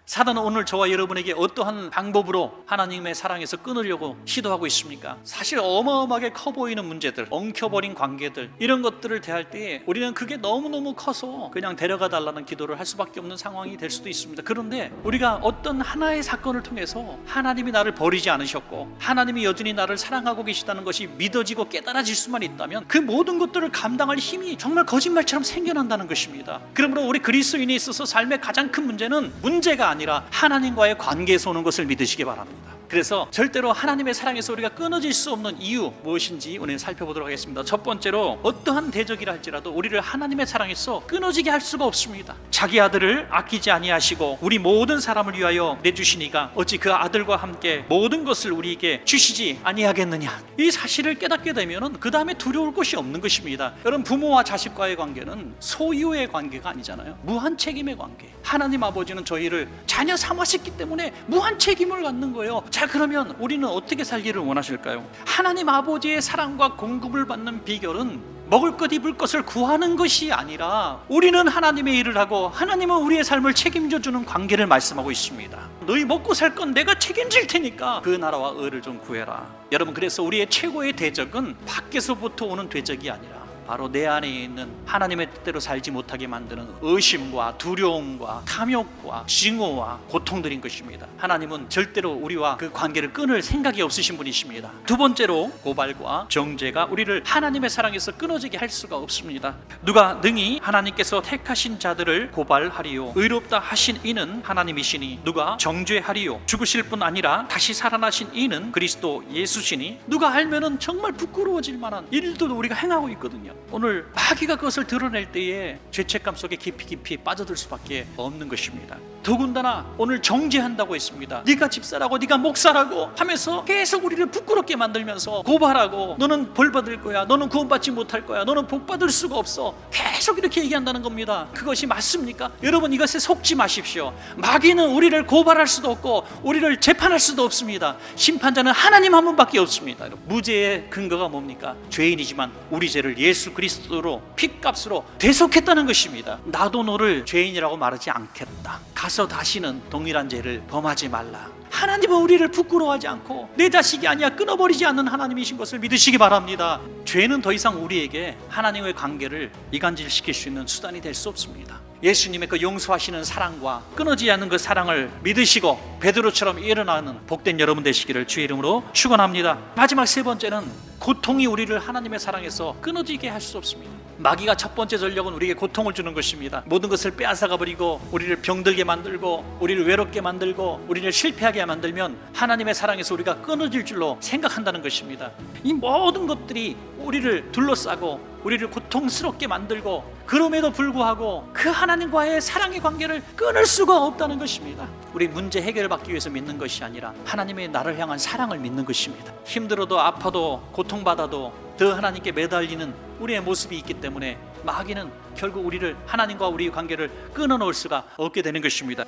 사단은 오늘 저와 여러분에게 어떠한 방법으로 하나님의 사랑에서 끊으려고 시도하고 있습니까? 사실 어마어마하게 커 보이는 문제들, 엉켜버린 관계들, 이런 것들을 대할 때 우리는 그게 너무너무 커서 그냥 데려가 달라는 기도를 할 수밖에 없는 상황이 될 수도 있습니다. 그런데 우리가 어떤 하나의 사건을 통해서 하나님이 나를 버리지 않으셨고 하나님이 여전히 나를 사랑하고 계시다는 것이 믿어지고 깨달아질 수만 있다면 그 모든 것들을 감당할 힘이 정말 거짓말처럼 생겨난다는 것입니다. 그러므로 우리 그리스도인에 있어서 삶의 가장 큰 문제는 문제가 아니라 하나님과의 관계에서 오는 것을 믿으시기 바랍니다. 그래서 절대로 하나님의 사랑에서 우리가 끊어질 수 없는 이유 무엇인지 오늘 살펴보도록 하겠습니다. 첫 번째로 어떠한 대적이라 할지라도 우리를 하나님의 사랑에서 끊어지게 할 수가 없습니다. 자기 아들을 아끼지 아니하시고 우리 모든 사람을 위하여 내주시니가 어찌 그 아들과 함께 모든 것을 우리에게 주시지 아니하겠느냐. 이 사실을 깨닫게 되면 그 다음에 두려울 것이 없는 것입니다. 여러분, 부모와 자식과의 관계는 소유의 관계가 아니잖아요. 무한 책임의 관계. 하나님 아버지는 저희를 자녀 삼으셨기 때문에 무한 책임을 갖는 거예요. 자, 그러면 우리는 어떻게 살기를 원하실까요? 하나님 아버지의 사랑과 공급을 받는 비결은 먹을 것 입을 것을 구하는 것이 아니라 우리는 하나님의 일을 하고 하나님은 우리의 삶을 책임져 주는 관계를 말씀하고 있습니다. 너희 먹고 살 건 내가 책임질 테니까 그 나라와 의를 좀 구해라. 여러분, 그래서 우리의 최고의 대적은 밖에서부터 오는 대적이 아니라 바로 내 안에 있는 하나님의 뜻대로 살지 못하게 만드는 의심과 두려움과 탐욕과 증오와 고통들인 것입니다. 하나님은 절대로 우리와 그 관계를 끊을 생각이 없으신 분이십니다. 두 번째로 고발과 정죄가 우리를 하나님의 사랑에서 끊어지게 할 수가 없습니다. 누가 능히 하나님께서 택하신 자들을 고발하리요 의롭다 하신 이는 하나님이시니 누가 정죄하리요 죽으실 뿐 아니라 다시 살아나신 이는 그리스도 예수시니 누가 알면은 정말 부끄러워질 만한 일도 우리가 행하고 있거든요. 오늘 마귀가 그것을 드러낼 때에 죄책감 속에 깊이 빠져들 수밖에 없는 것입니다. 더군다나 오늘 정죄한다고 했습니다. 네가 집사라고 네가 목사라고 하면서 계속 우리를 부끄럽게 만들면서 고발하고 너는 벌 받을 거야, 너는 구원받지 못할 거야, 너는 복 받을 수가 없어, 계속 이렇게 얘기한다는 겁니다. 그것이 맞습니까? 여러분, 이것에 속지 마십시오. 마귀는 우리를 고발할 수도 없고 우리를 재판할 수도 없습니다. 심판자는 하나님 한 분밖에 없습니다. 무죄의 근거가 뭡니까? 죄인이지만 우리 죄를 예수 그리스도로 핏값으로 대속했다는 것입니다. 나도 너를 죄인이라고 말하지 않겠다. 가서 다시는 동일한 죄를 범하지 말라. 하나님은 우리를 부끄러워하지 않고 내 자식이 아니야 끊어버리지 않는 하나님이신 것을 믿으시기 바랍니다. 죄는 더 이상 우리에게 하나님의 관계를 이간질시킬 수 있는 수단이 될 수 없습니다. 예수님의 그 용서하시는 사랑과 끊어지지 않는 그 사랑을 믿으시고 베드로처럼 일어나는 복된 여러분 되시기를 주의 이름으로 축원합니다. 마지막 세 번째는 고통이 우리를 하나님의 사랑에서 끊어지게 할 수 없습니다. 마귀가 첫 번째 전력은 우리에게 고통을 주는 것입니다. 모든 것을 빼앗아가 버리고 우리를 병들게 만들고 우리를 외롭게 만들고 우리를 실패하게 만들면 하나님의 사랑에서 우리가 끊어질 줄로 생각한다는 것입니다. 이 모든 것들이 우리를 둘러싸고 우리를 고통스럽게 만들고 그럼에도 불구하고 그 하나님과의 사랑의 관계를 끊을 수가 없다는 것입니다. 우리 문제 해결을 받기 위해서 믿는 것이 아니라 하나님의 나를 향한 사랑을 믿는 것입니다. 힘들어도 아파도 고통받아도 더 하나님께 매달리는 우리의 모습이 있기 때문에 마귀는 결국 우리를 하나님과 우리의 관계를 끊어놓을 수가 없게 되는 것입니다.